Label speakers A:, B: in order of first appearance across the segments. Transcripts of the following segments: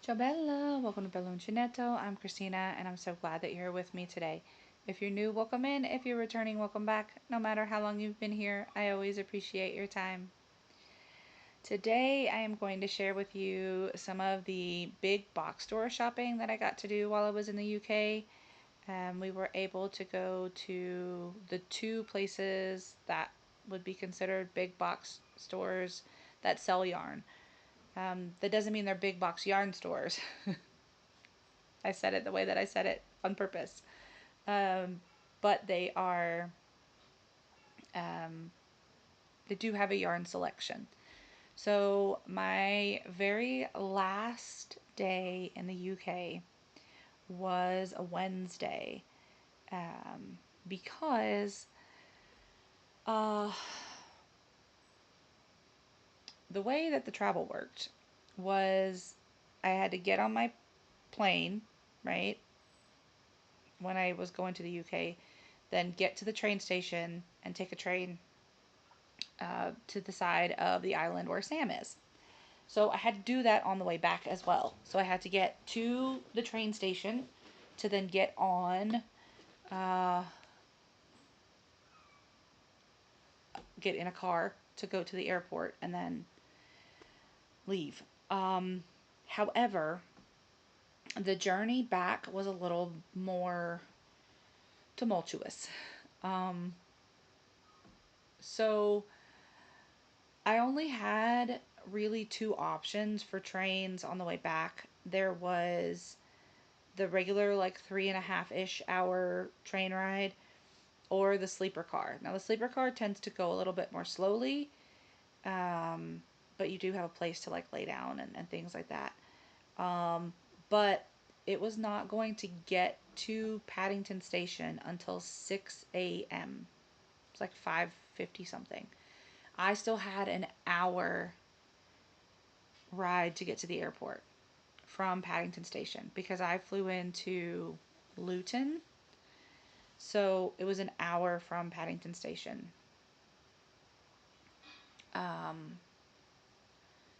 A: Ciao Bella, welcome to Bella Uncinetto. I'm Christina and I'm so glad that you're here with me today. If you're new, welcome in. If you're returning, welcome back. No matter how long you've been here, I always appreciate your time. Today I am going to share with you some of the big box store shopping that I got to do while I was in the UK. We were able to go to the two places that would be considered big box stores that sell yarn. That doesn't mean they're big box yarn stores. I said it the way that I said it on purpose. Um, but um, they do have a yarn selection. So my very last day in the UK was a Wednesday, um, because uh, the way that the travel worked was I had to get on my plane, right, when I was going to the UK, then get to the train station and take a train to the side of the island where Sam is. So I had to do that on the way back as well. So I had to get to the train station to then uh, get in a car to go to the airport and then leave. Um, However, the journey back was a little more tumultuous. Um, so I only had really two options for trains on the way back. There was the regular, like, 3.5-ish hour train ride, or the sleeper car. Now, the sleeper car tends to go a little bit more slowly, um, but you do have a place to, like, lay down and things like that. Um, but it was not going to get to Paddington Station until 6 a.m. It's like 5:50 something. I still had an hour ride to get to the airport from Paddington Station because I flew into Luton. So it was an hour from Paddington Station. Um,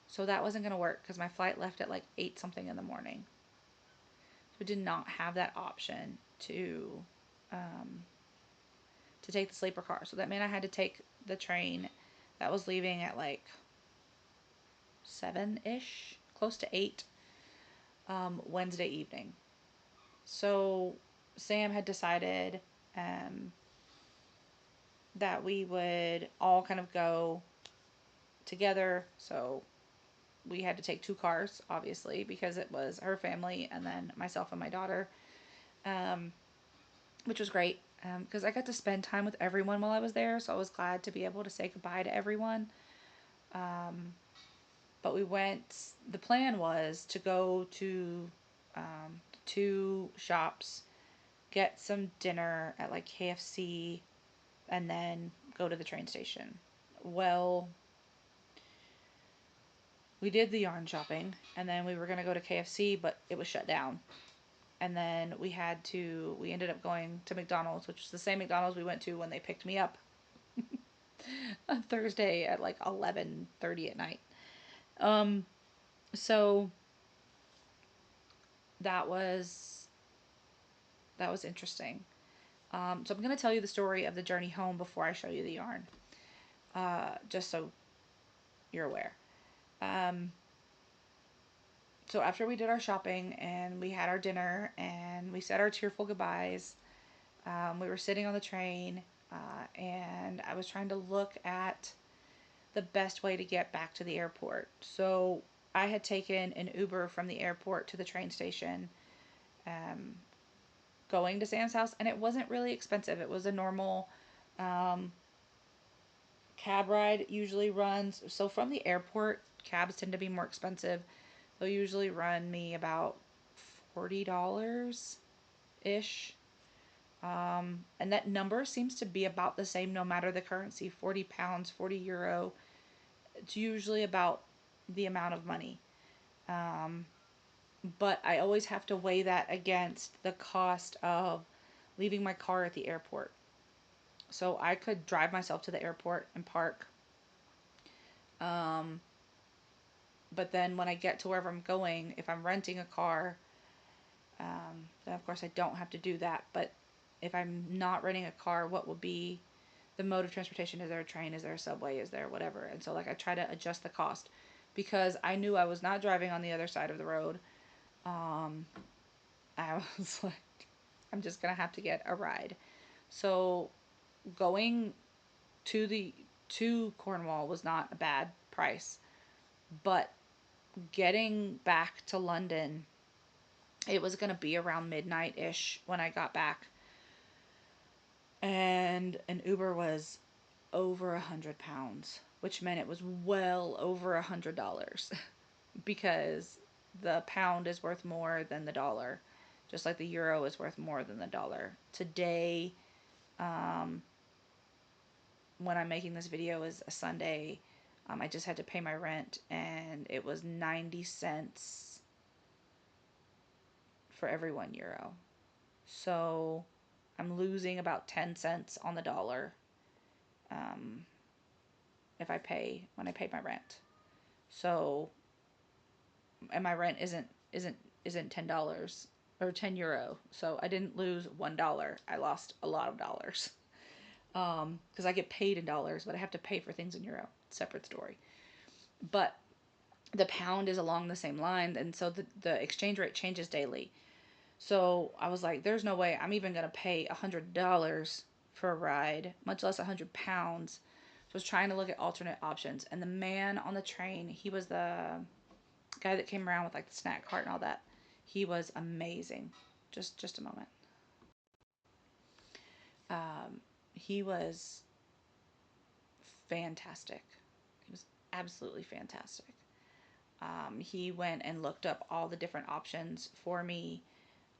A: so that wasn't going to work because my flight left at like 8 something in the morning. So we did not have that option um, to take the sleeper car. So that meant I had to take the train that was leaving at like 7 ish, close to 8, Wednesday evening. So Sam had decided um, that we would all kind of go together. So we had to take two cars, obviously, because it was her family and then myself and my daughter, um, which was great because I got to spend time with everyone while I was there. So I was glad to be able to say goodbye to everyone. Um, but the plan was to go to two shops, get some dinner at like KFC, and then go to the train station. Well, we did the yarn shopping, and then we were going to go to KFC, but it was shut down. And then we ended up going to McDonald's, which is the same McDonald's we went to when they picked me up on Thursday at like 11:30 at night. Um, so that was that was interesting. So I'm going to tell you the story of the journey home before I show you the yarn, just so you're aware. Um, so after we did our shopping and we had our dinner and we said our tearful goodbyes, we were sitting on the train, and I was trying to look at the best way to get back to the airport. So I had taken an Uber from the airport to the train station, um, going to Sam's house, and it wasn't really expensive. It was a normal um, cab ride. Usually runs, so from the airport, cabs tend to be more expensive. They'll usually run me about $40 ish. And that number seems to be about the same no matter the currency. £40, €40. It's usually about the amount of money. Um, but I always have to weigh that against the cost of leaving my car at the airport. So I could drive myself to the airport and park, um, But then when I get to wherever I'm going, if I'm renting a car, then of course I don't have to do that. But if I'm not renting a car, what will be the mode of transportation? Is there a train? Is there a subway? Is there whatever? And so like I try to adjust the cost because I knew I was not driving on the other side of the road. Um, I was like, I'm just gonna have to get a ride. So going to the to Cornwall was not a bad price, but getting back to London, it was gonna be around midnight ish when I got back, and an Uber was over £100, which meant it was well over $100 because the pound is worth more than the dollar, just like the euro is worth more than the dollar. Today, um, when I'm making this video is a Sunday. I just had to pay my rent, and it was 90 cents for every €1. So I'm losing about 10 cents on the dollar um, if I pay when I pay my rent. So and my rent isn't $10 or €10. So I didn't lose $1. I lost a lot of dollars. Because I get paid in dollars, but I have to pay for things in euro. Separate story. But the pound is along the same line, and so the exchange rate changes daily. So I was like, there's no way I'm even gonna pay $100 for a ride, much less £100. So I was trying to look at alternate options, and the man on the train, he was the guy that came around with like the snack cart and all that. He was amazing. Just a moment. He was fantastic. He was absolutely fantastic. He went and looked up all the different options for me,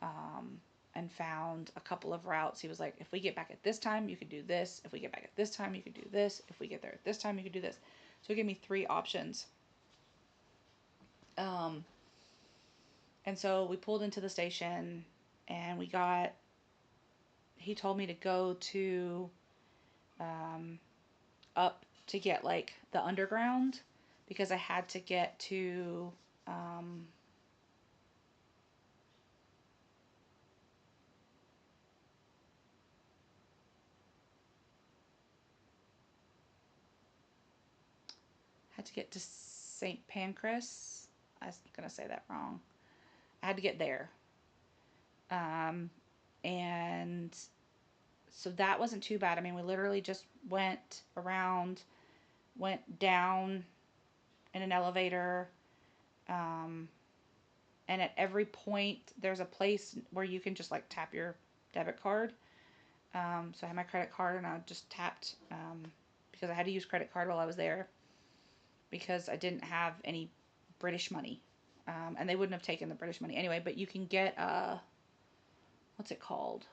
A: and found a couple of routes. He was like, if we get back at this time, you could do this. If we get back at this time, you could do this. If we get there at this time, you could do this. So he gave me 3 options. Um, and so we pulled into the station, and he told me to go to, um, up to get like the underground because I had to get to, um, had to get to St. Pancras. I was gonna say that wrong. I had to get there. Um, and so that wasn't too bad. I mean, we literally just went around, went down in an elevator, um, and at every point there's a place where you can just like tap your debit card. So I had my credit card, and I just tapped, because I had to use credit card while I was there because I didn't have any British money, and they wouldn't have taken the British money anyway. But you can get what's it called?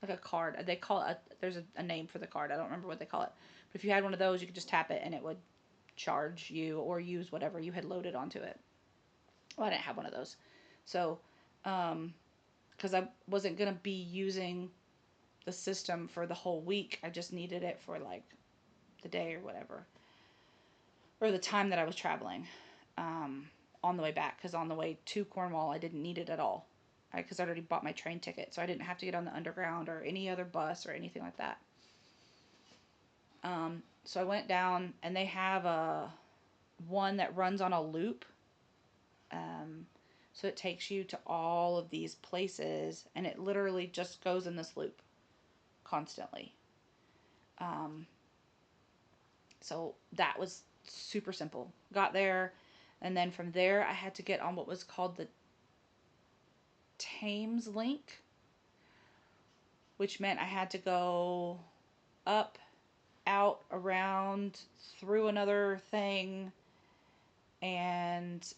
A: Like a card. They call it. There's a name for the card. I don't remember what they call it. But if you had one of those, you could just tap it, and it would charge you or use whatever you had loaded onto it. Well, I didn't have one of those, so because I wasn't gonna be using the system for the whole week. I just needed it for like the day or whatever, or the time that I was traveling, um, on the way back. Because on the way to Cornwall, I didn't need it at all, because I already bought my train ticket, so I didn't have to get on the underground or any other bus or anything like that. So I went down, and they have a one that runs on a loop. Um, so it takes you to all of these places, and it literally just goes in this loop constantly. Um, so that was super simple. Got there, and then from there I had to get on what was called the Thames Link, which meant I had to go up, out, around, through another thing, and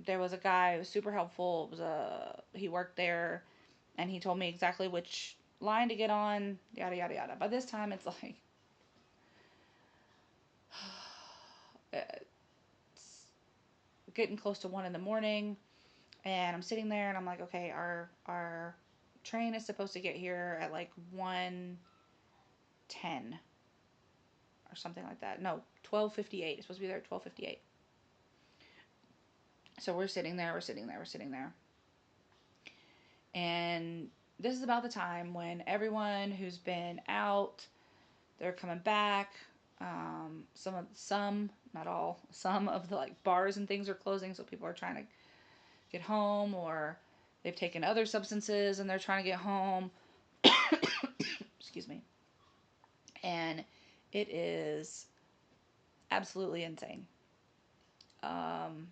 A: there was a guy who was super helpful. He worked there, and he told me exactly which line to get on, yada yada yada. By this time, it's like it's getting close to 1 in the morning, and I'm sitting there, and I'm like, okay, our train is supposed to get here at like 1:10 or something like that. No, 12:58. It's supposed to be there at 12:58. So we're sitting there, we're sitting there, we're sitting there. And this is about the time when everyone who's been out, they're coming back. Some, not all, some of the like bars and things are closing, so people are trying to get home, or they've taken other substances and they're trying to get home. Excuse me. And it is absolutely insane. Um,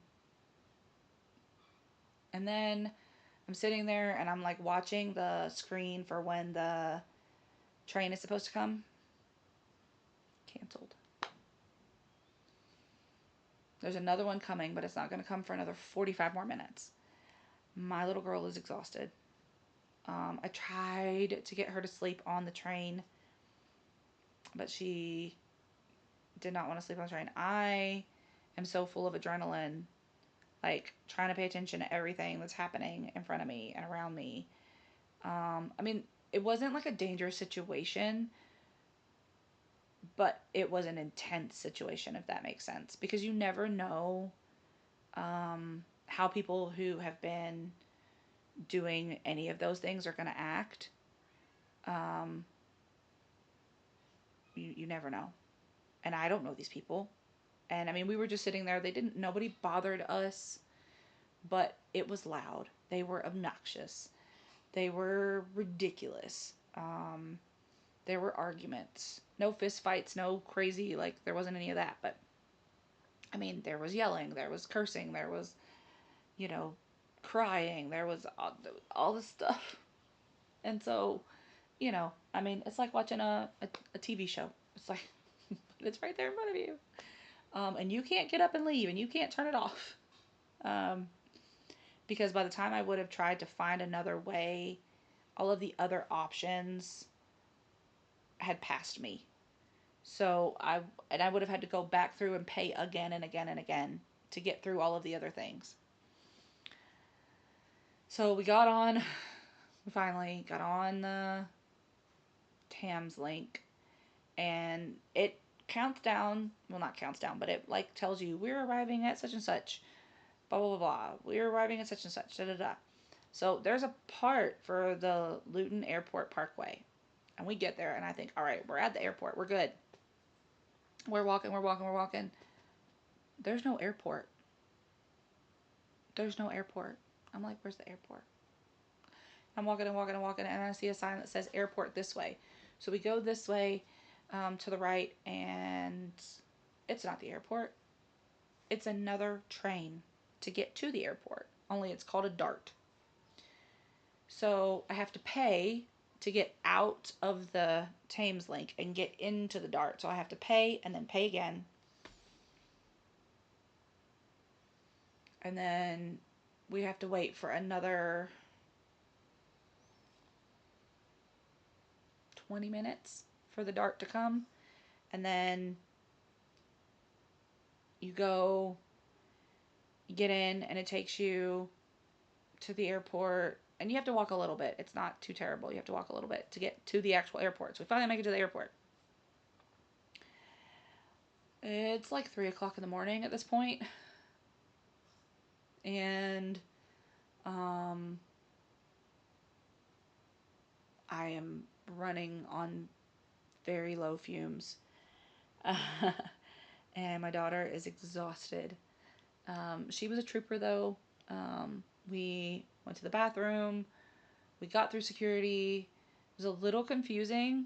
A: and then I'm sitting there and I'm like watching the screen for when the train is supposed to come. Canceled. There's another one coming, but it's not going to come for another 45 more minutes. My little girl is exhausted. I tried to get her to sleep on the train, but she did not want to sleep on the train. I am so full of adrenaline, like trying to pay attention to everything that's happening in front of me and around me. I mean, it wasn't like a dangerous situation, but it was an intense situation, if that makes sense, because you never know how people who have been doing any of those things are going to act. Um, you never know. And I don't know these people. And I mean, we were just sitting there. Nobody bothered us, but it was loud. They were obnoxious. They were ridiculous. There were arguments. No fist fights, no crazy, like, there wasn't any of that. But, I mean, there was yelling, there was cursing, there was, you know, crying, there was all this stuff. And so, I mean, it's like watching a TV show. It's like, it's right there in front of you. And you can't get up and leave, and you can't turn it off. Um, because by the time I would have tried to find another way, all of the other options had passed me. So I would have had to go back through and pay again and again and again to get through all of the other things. So we finally got on the Tams link, and it counts down, well, not counts down, but it like tells you we're arriving at such and such, blah blah blah blah. We're arriving at such and such, da da da. So there's a part for the Luton Airport Parkway, and we get there, and I think, all right, we're at the airport, we're good. We're walking, we're walking, we're walking. There's no airport. There's no airport. I'm like, where's the airport? I'm walking and walking and walking, and I see a sign that says airport this way. So we go this way to the right, and it's not the airport. It's another train to get to the airport, only it's called a DART. So I have to pay to get out of the Thames link and get into the DART. So I have to pay and then pay again. And then we have to wait for another 20 minutes for the DART to come. And then you go, you get in, and it takes you to the airport. And you have to walk a little bit. It's not too terrible. You have to walk a little bit to get to the actual airport. So we finally make it to the airport. It's like 3 o'clock in the morning at this point. And I am running on very low fumes. And my daughter is exhausted. She was a trooper, though. We went to the bathroom. We got through security. It was a little confusing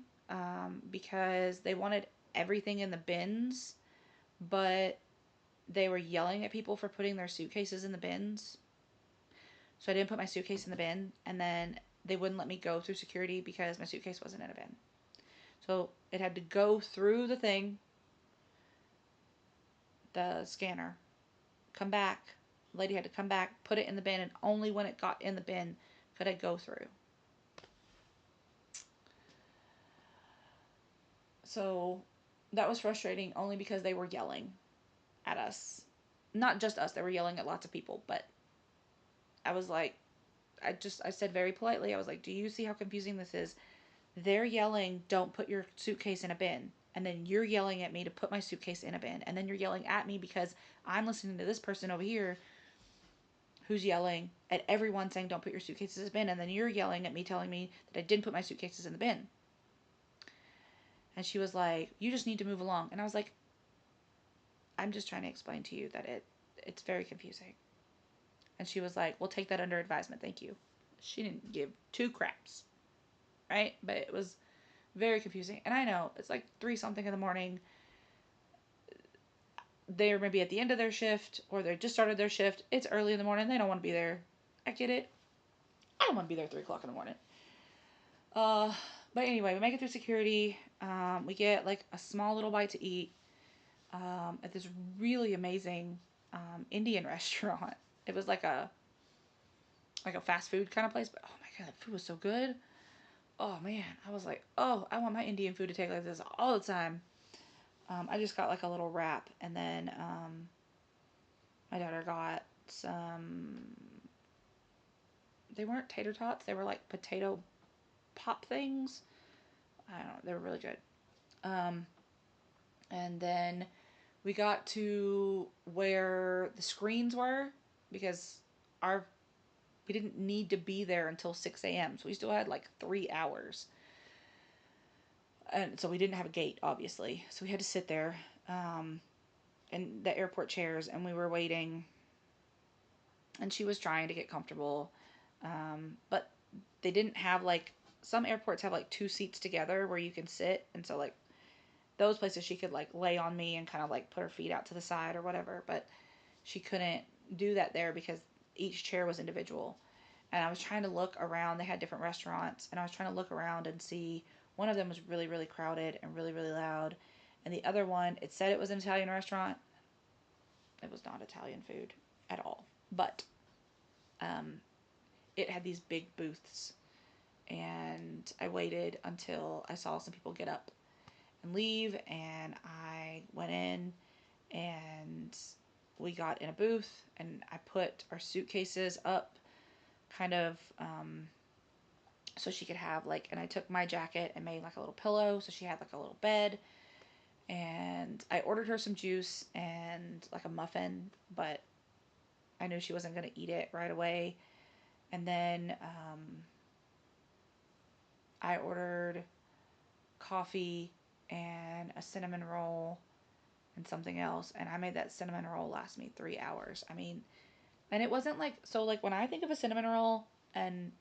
A: because they wanted everything in the bins, but they were yelling at people for putting their suitcases in the bins. So I didn't put my suitcase in the bin, and then they wouldn't let me go through security because my suitcase wasn't in a bin. So it had to go through the thing, the scanner, come back. The lady had to come back, put it in the bin, and only when it got in the bin could I go through. So that was frustrating only because they were yelling at us. Not just us, they were yelling at lots of people, but I was like, I said very politely, I was like, do you see how confusing this is? They're yelling, don't put your suitcase in a bin. and then you're yelling at me to put my suitcase in a bin, and then you're yelling at me because I'm listening to this person over here who's yelling at everyone saying don't put your suitcases in the bin, and then you're yelling at me telling me that I didn't put my suitcases in the bin. And she was like, you just need to move along. And I was like, I'm just trying to explain to you that it's very confusing. And she was like, well, take that under advisement, thank you. She didn't give two craps, right? But it was very confusing. And I know it's like 3 something in the morning. They're maybe at the end of their shift, or they just started their shift. It's early in the morning. They don't want to be there. I get it. I don't want to be there 3 o'clock in the morning. Uh, but anyway, we make it through security. We get like a small little bite to eat at this really amazing Indian restaurant. It was like a fast food kind of place, but oh my god, the food was so good. Oh man, I was like, oh, I want my Indian food to take like this all the time. I just got like a little wrap, and then my daughter got some. They weren't tater tots; they were like potato pop things. I don't know. They were really good. Um, and then we got to where the screens were because our we didn't need to be there until 6 a.m. So we still had like 3 hours. And so we didn't have a gate, obviously. So we had to sit there in the airport chairs, and we were waiting. And she was trying to get comfortable. But they didn't have like, some airports have like 2 seats together where you can sit. And so, like, those places she could like lay on me and kind of like put her feet out to the side or whatever. But she couldn't do that there because each chair was individual. And I was trying to look around. They had different restaurants, and I was trying to look around and see. One of them was really, really crowded and really, really loud. And the other one, it said it was an Italian restaurant. It was not Italian food at all. But um, it had these big booths. And I waited until I saw some people get up and leave. And I went in, and we got in a booth, and I put our suitcases up kind of so she could have like, and I took my jacket and made like a little pillow so she had like a little bed. And I ordered her some juice and like a muffin, but I knew she wasn't going to eat it right away. And then I ordered coffee and a cinnamon roll and something else, and I made that cinnamon roll last me 3 hours. I mean, and it wasn't like, so like when I think of a cinnamon roll, and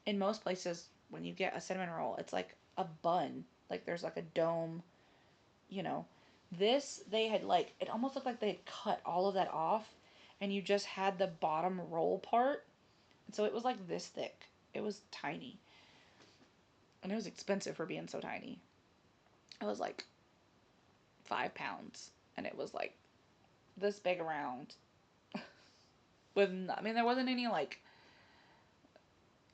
A: in most places when you get a cinnamon roll, it's like a bun, like there's like a dome, you know. This, they had like, it almost looked like they had cut all of that off, and you just had the bottom roll part. And so it was like this thick. It was tiny, and it was expensive for being so tiny. It was like 5 pounds, and it was like this big around. With, I mean, there wasn't any like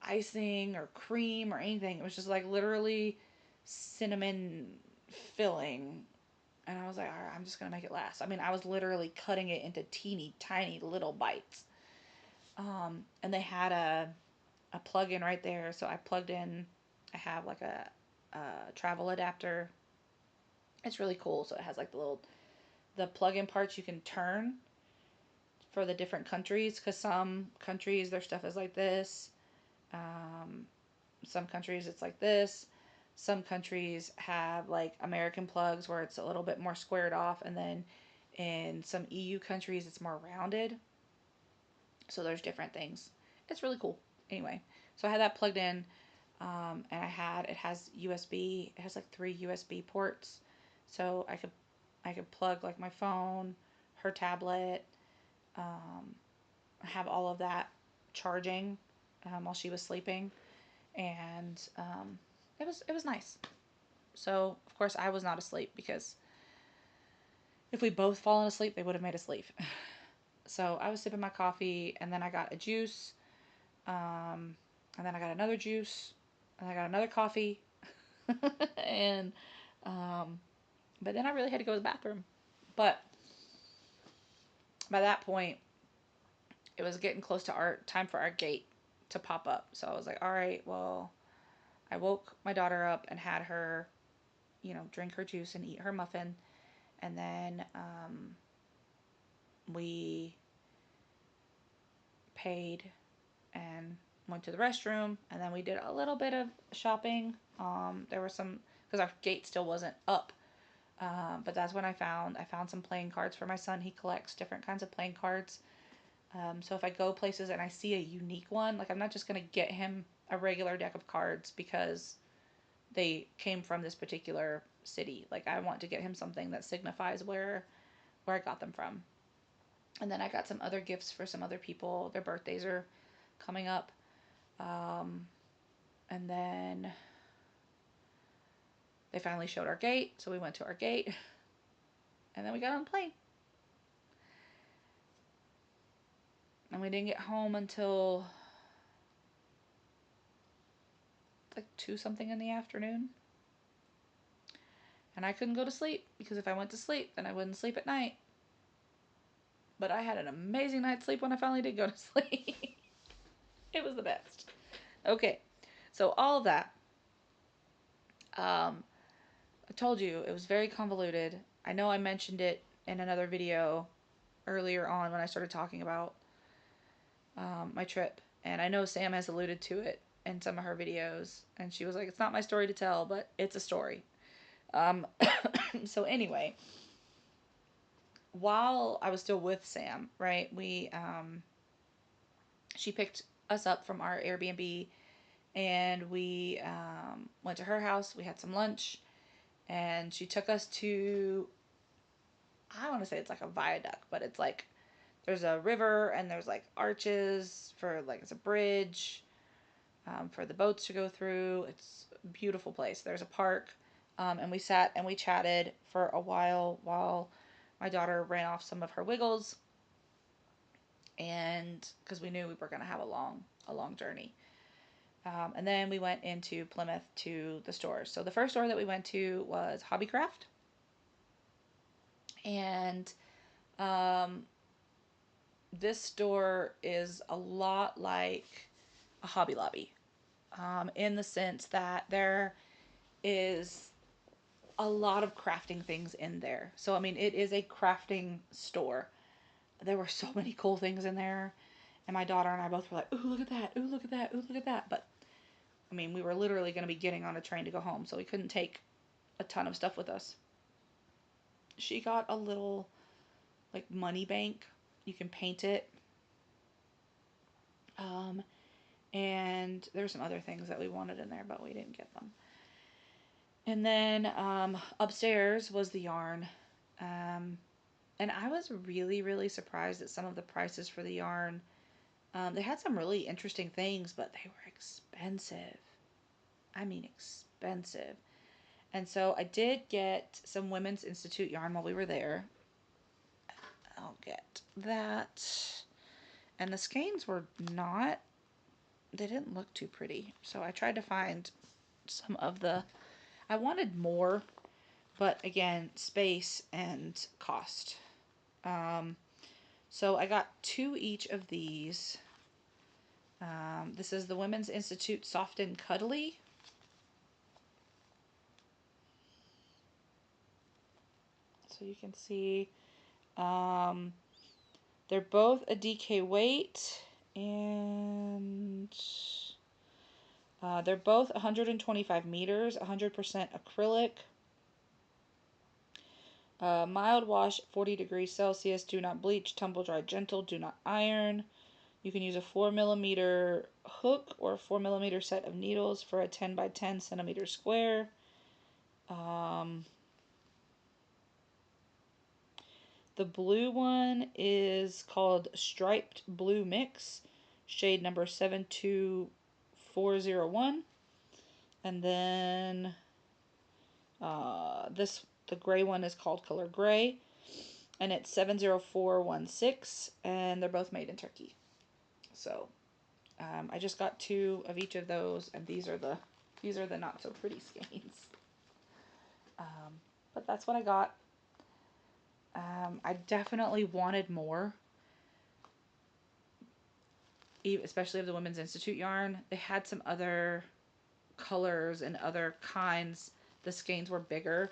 A: icing or cream or anything. It was just like literally cinnamon filling. And I was like, all right, I'm just going to make it last. I mean, I was literally cutting it into teeny tiny little bites. And they had a plug in right there. So I plugged in, I have like a travel adapter. It's really cool. So it has like the plug in parts you can turn for the different countries. Because some countries, their stuff is like this. Um, some countries it's like this. Some countries have like American plugs where it's a little bit more squared off, and then in some EU countries it's more rounded. So there's different things. It's really cool. Anyway, so I had that plugged in, and it has USB. It has like 3 USB ports, so I could plug like my phone, her tablet, um, have all of that charging while she was sleeping, and it was nice. So of course I was not asleep because if we both fallen asleep, they would have made us leave. So I was sipping my coffee, and then I got a juice, um, and then I got another juice, and I got another coffee, and but then I really had to go to the bathroom. But by that point, it was getting close to our time for our gate to pop up. So I was like, all right, well, I woke my daughter up and had her drink her juice and eat her muffin. And then we paid and went to the restroom, and then we did a little bit of shopping. There were some, because our gate still wasn't up, but that's when I found some playing cards for my son. He collects different kinds of playing cards. So if I go places and I see a unique one, like I'm not just gonna get him a regular deck of cards because they came from this particular city. Like I want to get him something that signifies where I got them from. And then I got some other gifts for some other people. Their birthdays are coming up. Um, and then they finally showed our gate, so we went to our gate. And then we got on the plane. And we didn't get home until like 2 something in the afternoon. And I couldn't go to sleep because if I went to sleep, then I wouldn't sleep at night. But I had an amazing night's sleep when I finally did go to sleep. It was the best. Okay, so all of that. I told you it was very convoluted. I know I mentioned it in another video earlier on when I started talking about my trip. And I know Sam has alluded to it in some of her videos. And she was like, it's not my story to tell, but it's a story. So anyway, while I was still with Sam, right, she picked us up from our Airbnb and we went to her house. We had some lunch and she took us to, I want to say it's like a viaduct, but it's like there's a river and there's like arches for like it's a bridge for the boats to go through. It's a beautiful place. There's a park, and we sat and we chatted for a while my daughter ran off some of her wiggles, and because we knew we were going to have a long journey. And then we went into Plymouth to the stores. So the first store that we went to was Hobbycraft, and um, this store is a lot like a Hobby Lobby, in the sense that there is a lot of crafting things in there. So, I mean, it is a crafting store. There were so many cool things in there. And my daughter and I both were like, ooh, look at that. Ooh, look at that. Ooh, look at that. But, I mean, we were literally going to be getting on a train to go home. So we couldn't take a ton of stuff with us. She got a little, like, money bank. You can paint it. Um, and there were some other things that we wanted in there, but we didn't get them. And then upstairs was the yarn. And I was really, really surprised at some of the prices for the yarn. They had some really interesting things, but they were expensive. I mean, expensive. And so I did get some Women's Institute yarn while we were there. I'll get that. And the skeins were not, they didn't look too pretty. So I tried to find some of the, I wanted more, but again, space and cost. So I got 2 each of these. This is the Women's Institute Soft and Cuddly. So you can see they're both a DK weight, and they're both 125 meters, 100% acrylic. Mild wash, 40 degrees Celsius. Do not bleach, tumble dry, gentle. Do not iron. You can use a 4mm hook or a 4mm set of needles for a 10 by 10 centimeter square. The blue one is called Striped Blue Mix, shade number 72401. And then the gray one is called Color Gray, and it's 70416, and they're both made in Turkey. So I just got 2 of each of those, and these are the not so pretty skeins. But that's what I got. I definitely wanted more, especially of the Women's Institute yarn. They had some other colors and other kinds the skeins were bigger.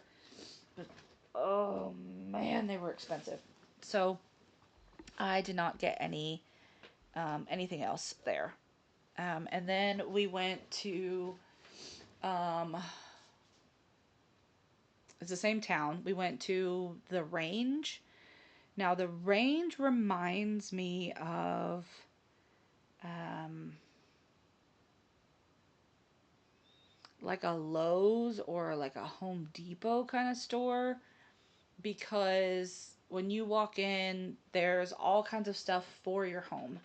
A: But, oh man, they were expensive. So I did not get anything else there. And then we went to um, it's the same town. We went to the range. Now the range reminds me of um, like a Lowe's or like a Home Depot kind of store, because when you walk in, there's all kinds of stuff for your home.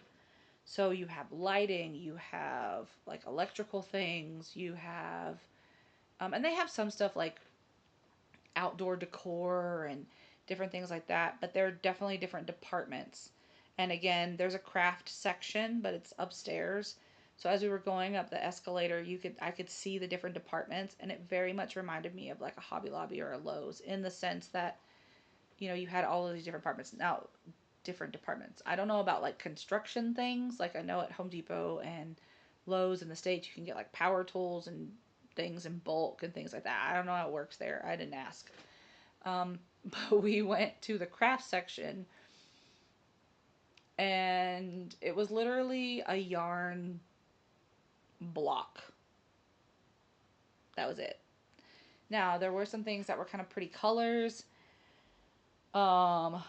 A: So you have lighting, you have like electrical things, you have, and they have some stuff like outdoor decor and different things like that, but there are definitely different departments. And again, there's a craft section, but it's upstairs. So as we were going up the escalator, I could see the different departments, and it very much reminded me of like a Hobby Lobby or a Lowe's, in the sense that, you had all of these different departments. Now, different departments. I don't know about like construction things. Like I know at Home Depot and Lowe's in the States, you can get like power tools and things in bulk and things like that. I don't know how it works there. I didn't ask. But we went to the craft section, and it was literally a yarn block. That was it. Now, there were some things that were kind of pretty colors. Um,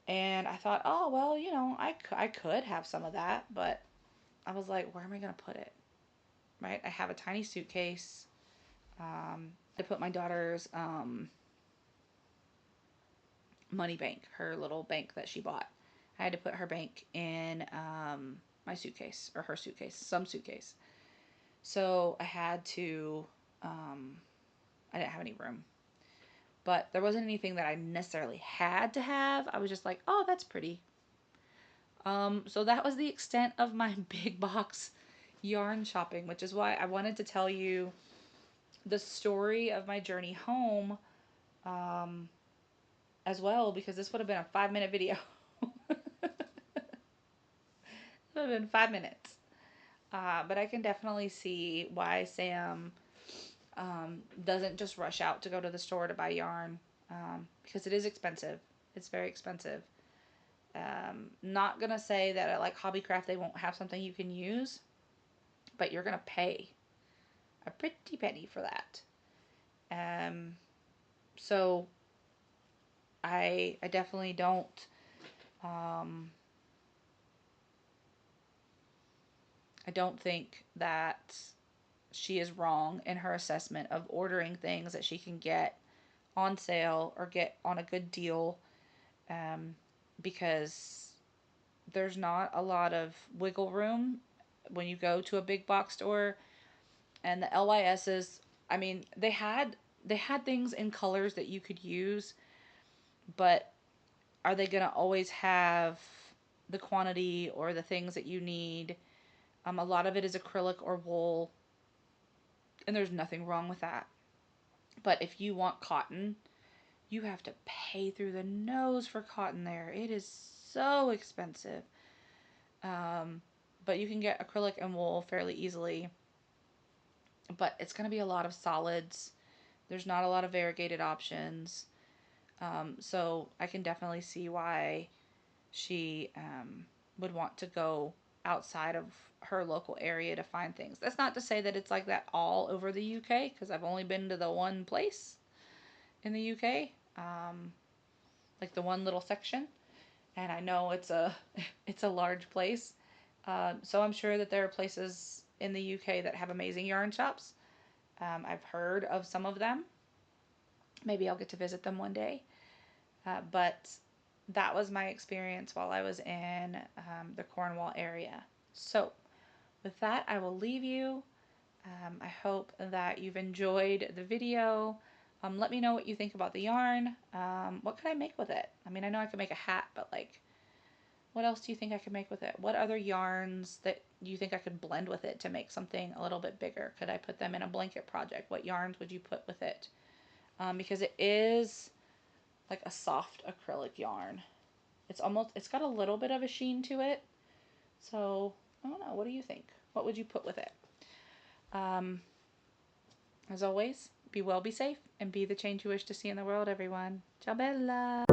A: and I thought, oh, well, I could have some of that, but I was like, where am I going to put it? Right? I have a tiny suitcase. I put my daughter's money bank, her little bank that she bought. I had to put her bank in my suitcase, or her suitcase, some suitcase. So I had to, I didn't have any room. But there wasn't anything that I necessarily had to have. I was just like, oh, that's pretty. So that was the extent of my big box yarn shopping, which is why I wanted to tell you the story of my journey home um, as well, because this would have been a 5-minute video. It would have been 5 minutes. But I can definitely see why Sam doesn't just rush out to go to the store to buy yarn, because it is expensive. It's very expensive. Not gonna say that at like Hobbycraft they won't have something you can use, but you're gonna pay a pretty penny for that. Um, so I definitely don't. Um, I don't think that she is wrong in her assessment of ordering things that she can get on sale or get on a good deal, um, because there's not a lot of wiggle room when you go to a big box store. And the LYSs, I mean, they had things in colors that you could use, but are they going to always have the quantity or the things that you need? A lot of it is acrylic or wool, and there's nothing wrong with that. But if you want cotton, you have to pay through the nose for cotton there. It is so expensive. Um, but you can get acrylic and wool fairly easily. But it's going to be a lot of solids. There's not a lot of variegated options. So I can definitely see why she would want to go outside of her local area to find things. That's not to say that it's like that all over the UK, because I've only been to the one place in the UK, like the one little section, and I know it's a it's a large place. So I'm sure that there are places in the UK that have amazing yarn shops. I've heard of some of them. Maybe I'll get to visit them one day. But that was my experience while I was in the Cornwall area. So, with that, I will leave you. I hope that you've enjoyed the video. Let me know what you think about the yarn. What could I make with it? I mean, I know I could make a hat, but like, what else do you think I could make with it? What other yarns that you think I could blend with it to make something a little bit bigger? Could I put them in a blanket project? What yarns would you put with it? Because it is like a soft acrylic yarn. It's got a little bit of a sheen to it. So, I don't know. What do you think? What would you put with it? Um, as always, Be well, be safe, and be the change you wish to see in the world, everyone. Ciao bella!